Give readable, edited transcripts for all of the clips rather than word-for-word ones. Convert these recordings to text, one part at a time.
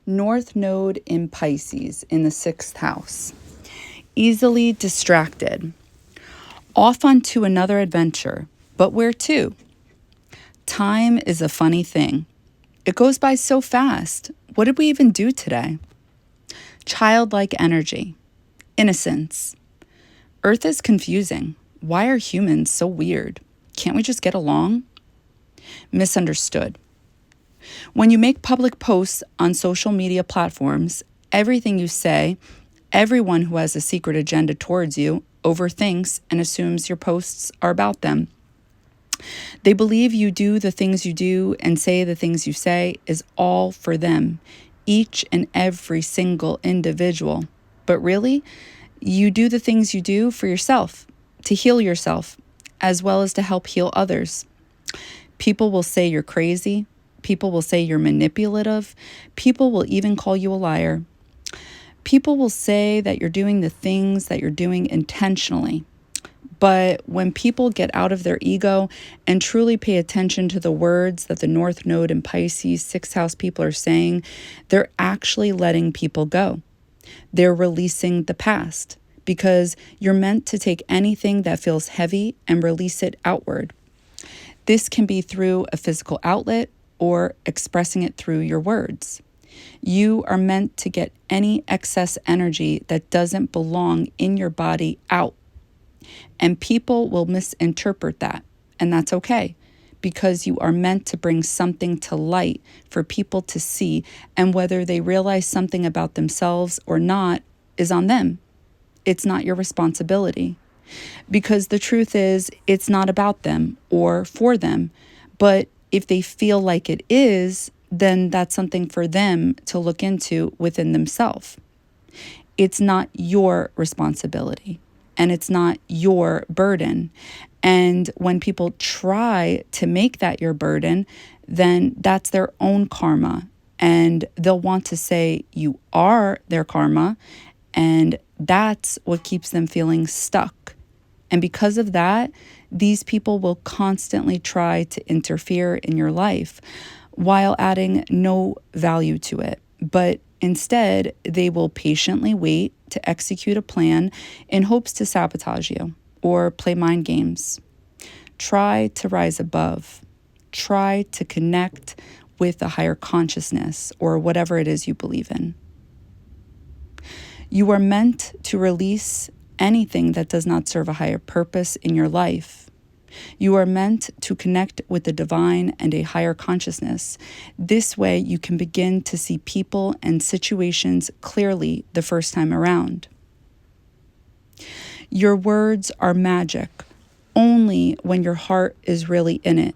North Node in Pisces in the 6th house. Easily distracted. Off onto another adventure, but where to? Time is a funny thing. It goes by so fast. What did we even do today? Childlike energy. Innocence. Earth is confusing. Why are humans so weird? Can't we just get along? Misunderstood. When you make public posts on social media platforms, everything you say, everyone who has a secret agenda towards you overthinks and assumes your posts are about them. They believe you do the things you do and say the things you say is all for them, each and every single individual. But really, you do the things you do for yourself, to heal yourself, as well as to help heal others. People will say you're crazy. People will say you're manipulative. People will even call you a liar. People will say that you're doing the things that you're doing intentionally. But when people get out of their ego and truly pay attention to the words that the North Node in Pisces 6th house people are saying, they're actually letting people go. They're releasing the past because you're meant to take anything that feels heavy and release it outward. This can be through a physical outlet or expressing it through your words. You are meant to get any excess energy that doesn't belong in your body out. And people will misinterpret that, and that's okay, because you are meant to bring something to light for people to see, and whether they realize something about themselves or not is on them. It's not your responsibility, because the truth is it's not about them or for them, but if they feel like it is, then that's something for them to look into within themselves. It's not your responsibility. And it's not your burden. And when people try to make that your burden, then that's their own karma. And they'll want to say you are their karma. And that's what keeps them feeling stuck. And because of that, these people will constantly try to interfere in your life while adding no value to it. But instead, they will patiently wait to execute a plan in hopes to sabotage you or play mind games. Try to rise above. Try to connect with a higher consciousness or whatever it is you believe in. You are meant to release anything that does not serve a higher purpose in your life. You are meant to connect with the divine and a higher consciousness. This way, you can begin to see people and situations clearly the first time around. Your words are magic only when your heart is really in it.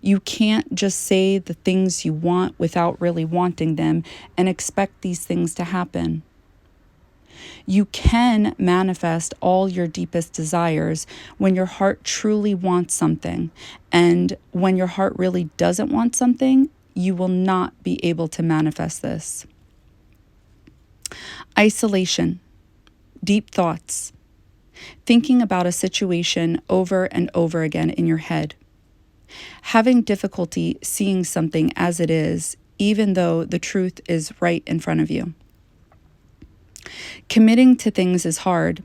You can't just say the things you want without really wanting them and expect these things to happen. You can manifest all your deepest desires when your heart truly wants something. And when your heart really doesn't want something, you will not be able to manifest this. Isolation, deep thoughts, thinking about a situation over and over again in your head, having difficulty seeing something as it is, even though the truth is right in front of you. Committing to things is hard,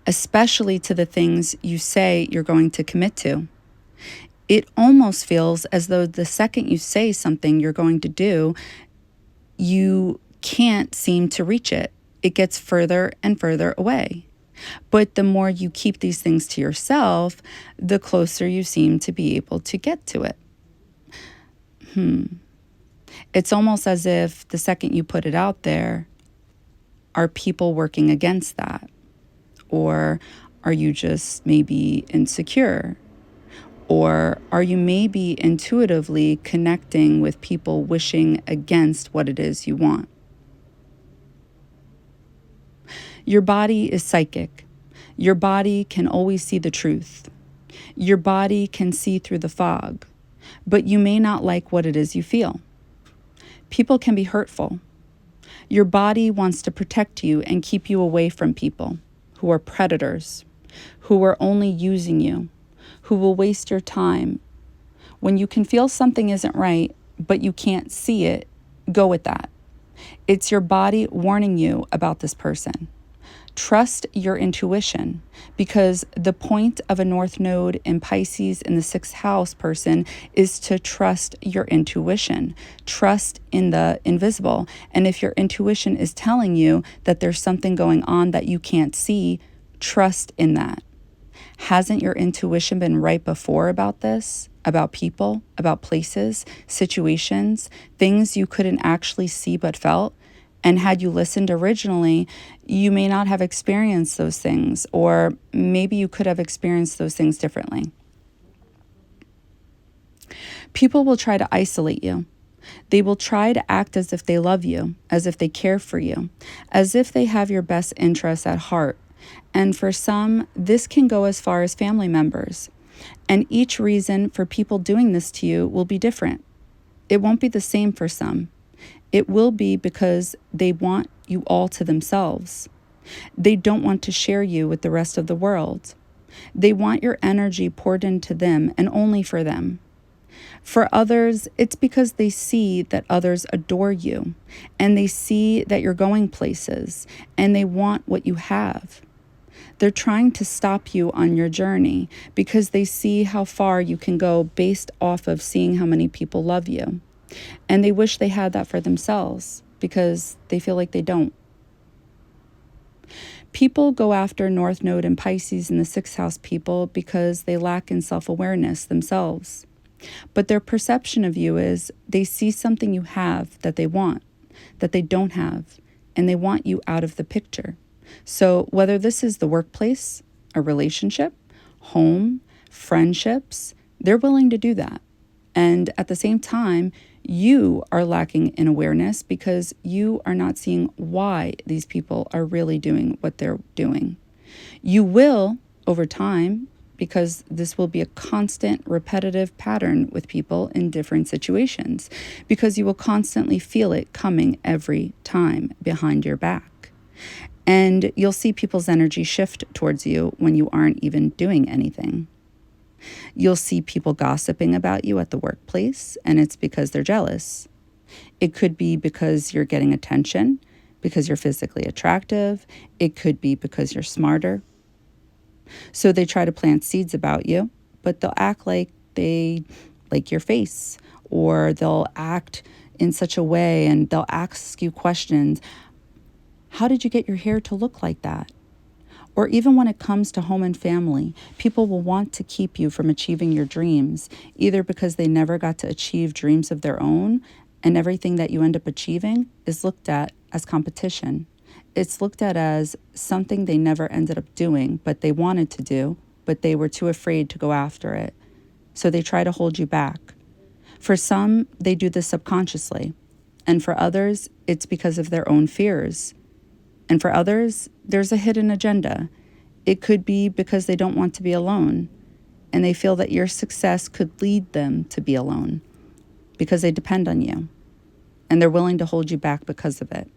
especially to the things you say you're going to commit to. It almost feels as though the second you say something you're going to do, you can't seem to reach it. It gets further and further away. But the more you keep these things to yourself, the closer you seem to be able to get to it. It's almost as if the second you put it out there, are people working against that? Or are you just maybe insecure? Or are you maybe intuitively connecting with people wishing against what it is you want? Your body is psychic. Your body can always see the truth. Your body can see through the fog, but you may not like what it is you feel. People can be hurtful. Your body wants to protect you and keep you away from people who are predators, who are only using you, who will waste your time. When you can feel something isn't right, but you can't see it, go with that. It's your body warning you about this person. Trust your intuition, because the point of a North Node in Pisces in the sixth house person is to trust your intuition, trust in the invisible. And if your intuition is telling you that there's something going on that you can't see, trust in that. Hasn't your intuition been right before about this? About people, about places, situations, things you couldn't actually see but felt? And had you listened originally, you may not have experienced those things, or maybe you could have experienced those things differently. People will try to isolate you. They will try to act as if they love you, as if they care for you, as if they have your best interests at heart. And for some, this can go as far as family members. And each reason for people doing this to you will be different. It won't be the same for some. It will be because they want you all to themselves. They don't want to share you with the rest of the world. They want your energy poured into them and only for them. For others, it's because they see that others adore you, and they see that you're going places, and they want what you have. They're trying to stop you on your journey because they see how far you can go based off of seeing how many people love you. And they wish they had that for themselves because they feel like they don't. People go after North Node and Pisces in the sixth house people because they lack in self-awareness themselves. But their perception of you is they see something you have that they want, that they don't have, and they want you out of the picture. So whether this is the workplace, a relationship, home, friendships, they're willing to do that. And at the same time, you are lacking in awareness because you are not seeing why these people are really doing what they're doing. You will, over time, because this will be a constant, repetitive pattern with people in different situations, because you will constantly feel it coming every time behind your back. And you'll see people's energy shift towards you when you aren't even doing anything. You'll see people gossiping about you at the workplace, and it's because they're jealous. It could be because you're getting attention, because you're physically attractive. It could be because you're smarter. So they try to plant seeds about you, but they'll act like they like your face, or they'll act in such a way and they'll ask you questions. How did you get your hair to look like that? Or even when it comes to home and family, people will want to keep you from achieving your dreams, either because they never got to achieve dreams of their own, and everything that you end up achieving is looked at as competition. It's looked at as something they never ended up doing, but they wanted to do, but they were too afraid to go after it. So they try to hold you back. For some, they do this subconsciously. And for others, it's because of their own fears. And for others, there's a hidden agenda. It could be because they don't want to be alone, and they feel that your success could lead them to be alone because they depend on you, and they're willing to hold you back because of it,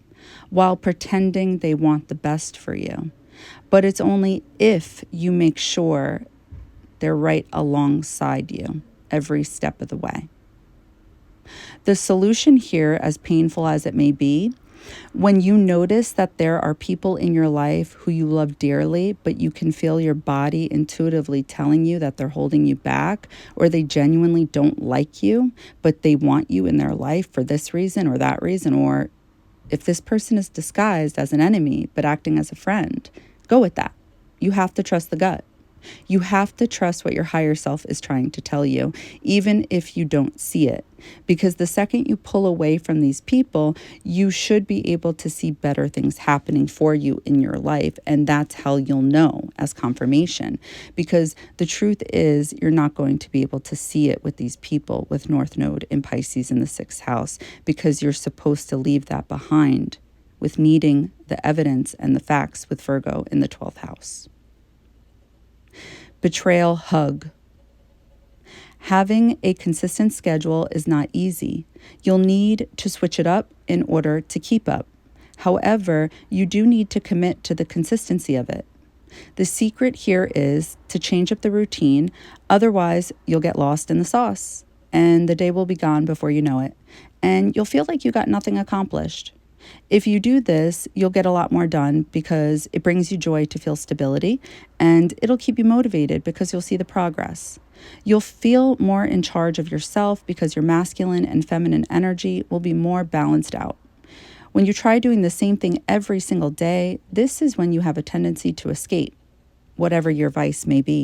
while pretending they want the best for you. But it's only if you make sure they're right alongside you every step of the way. The solution here, as painful as it may be, when you notice that there are people in your life who you love dearly, but you can feel your body intuitively telling you that they're holding you back, or they genuinely don't like you, but they want you in their life for this reason or that reason, or if this person is disguised as an enemy but acting as a friend, go with that. You have to trust the gut. You have to trust what your higher self is trying to tell you, even if you don't see it. Because the second you pull away from these people, you should be able to see better things happening for you in your life. And that's how you'll know as confirmation. Because the truth is, you're not going to be able to see it with these people with North Node in Pisces in the sixth house, because you're supposed to leave that behind with needing the evidence and the facts with Virgo in the 12th house. Betrayal hug. Having a consistent schedule is not easy. You'll need to switch it up in order to keep up. However, you do need to commit to the consistency of it. The secret here is to change up the routine, otherwise you'll get lost in the sauce, and the day will be gone before you know it, and you'll feel like you got nothing accomplished. If you do this, you'll get a lot more done because it brings you joy to feel stability, and it'll keep you motivated because you'll see the progress. You'll feel more in charge of yourself because your masculine and feminine energy will be more balanced out. When you try doing the same thing every single day, this is when you have a tendency to escape, whatever your vice may be.